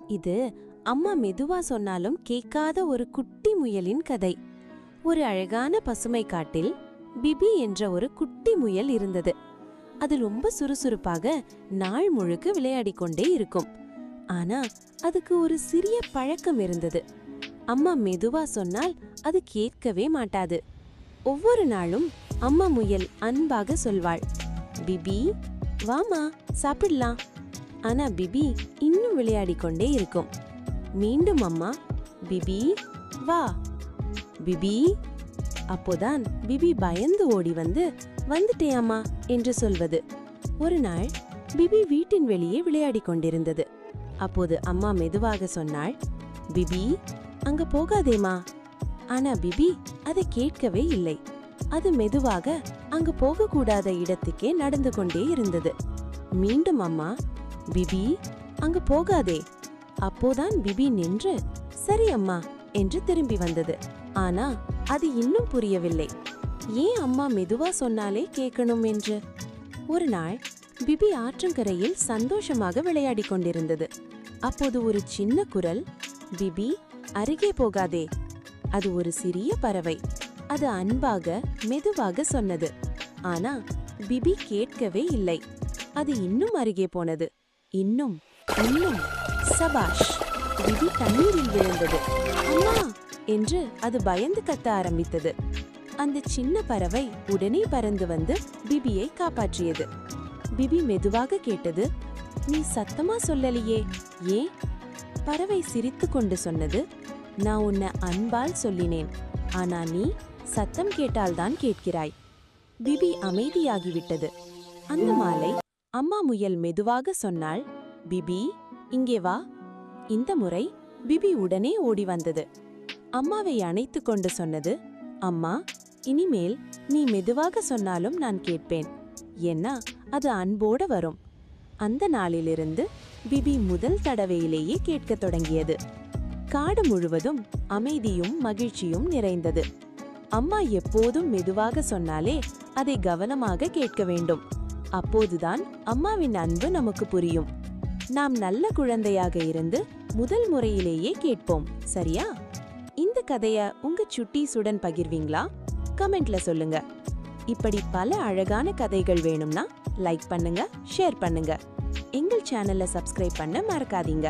இது அம்மா மெதுவா சொன்னாலும் கேட்காத ஒரு குட்டி முயலின் கதை. ஒரு அழகான பசுமை காட்டில் பிபி என்ற ஒரு குட்டி முயல் இருந்தது. அது ரொம்ப சுறுசுறுப்பாக நாள் முழுக்க விளையாடிக் கொண்டே இருக்கும். ஆனா அதுக்கு ஒரு சிறிய பழக்கம் இருந்தது. அம்மா மெதுவா சொன்னால் அது கேட்கவே மாட்டாது. ஒவ்வொரு நாளும் அம்மா முயல் அன்பாக சொல்வாள், பிபி வாமா சாப்பிடலாம். ஆனா பிபி இன்னும் விளையாடிக் கொண்டே இருக்கும். மீண்டும் அம்மா, பிபி வா, பிபி. அப்போதான் பிபி பயந்து ஓடி வந்துட்டே அம்மா என்று சொல்வது. ஒரு நாள் பிபி வீட்டின் வெளியே விளையாடிக் கொண்டிருந்தது. அப்போது அம்மா மெதுவாக சொன்னாள், பிபி அங்க போகாதேமா. ஆனா பிபி அதை கேட்கவே இல்லை. அது மெதுவாக அங்கு போகக்கூடாத இடத்துக்கே நடந்து கொண்டே இருந்தது. மீண்டும் அம்மா, பிபி அங்க போகாதே. அப்போதான் பிபி நின்று சரி அம்மா என்று திரும்பி வந்தது. ஆனா அது இன்னும் புரியவில்லை, ஏன் அம்மா மெதுவா சொன்னாலே கேட்கணும் என்று. ஒரு நாள் பிபி ஆற்றங்கரையில் சந்தோஷமாக விளையாடிக் கொண்டிருந்தது. அப்போது ஒரு சின்ன குரல், பிபி அருகே போகாதே. அது ஒரு சிறிய பறவை. அது அன்பாக மெதுவாக சொன்னது. ஆனா பிபி கேட்கவே இல்லை. அது இன்னும் அருகே போனது. இன்னும் இன்னும். சபாஷ்! பிபி தண்ணீரில் விழுந்தது. அம்மா என்று அது பயந்து கத்த ஆரம்பித்தது. அந்த சின்ன பறவை உடனே பறந்து வந்து பிபியை காப்பாற்றியது. பிபி மெதுவாக கேட்டது, நீ சத்தமா சொல்லலையே, ஏன்? பறவை சிரித்து கொண்டு சொன்னது, நான் உன்னை அன்பால் சொல்லினேன். ஆனா நீ சத்தம் கேட்டால்தான் கேட்கிறாய். பிபி அமைதியாகிவிட்டது. அந்த மாலை அம்மா முயல் மெதுவாக சொன்னாள், பிபி இங்கே வா. இந்த முறை பிபி உடனே ஓடி வந்தது. அம்மாவை அணைத்து கொண்டு சொன்னது, அம்மா இனிமேல் நீ மெதுவாக சொன்னாலும் நான் கேட்பேன். ஏன்னா அது அன்போட வரும். அந்த நாளிலிருந்து பிபி முதல் தடவையிலேயே கேட்கத் தொடங்கியது. காடு முழுவதும் அமைதியும் மகிழ்ச்சியும் நிறைந்தது. அம்மா எப்போதும் மெதுவாக சொன்னாலே அதை கவனமாக கேட்க வேண்டும். அப்போதுதான் அம்மாவின் அன்பு நமக்கு புரியும். நாம் நல்ல குழந்தையாக இருந்து முதல் முறையிலேயே கேட்போம், சரியா? இந்த கதைய உங்க சுட்டீஸுடன் பகிர்வீங்களா? கமெண்ட்ல சொல்லுங்க. இப்படி பல அழகான கதைகள் வேணும்னா லைக் பண்ணுங்க, ஷேர் பண்ணுங்க. எங்கள் சேனலை சப்ஸ்கிரைப் பண்ண மறக்காதீங்க.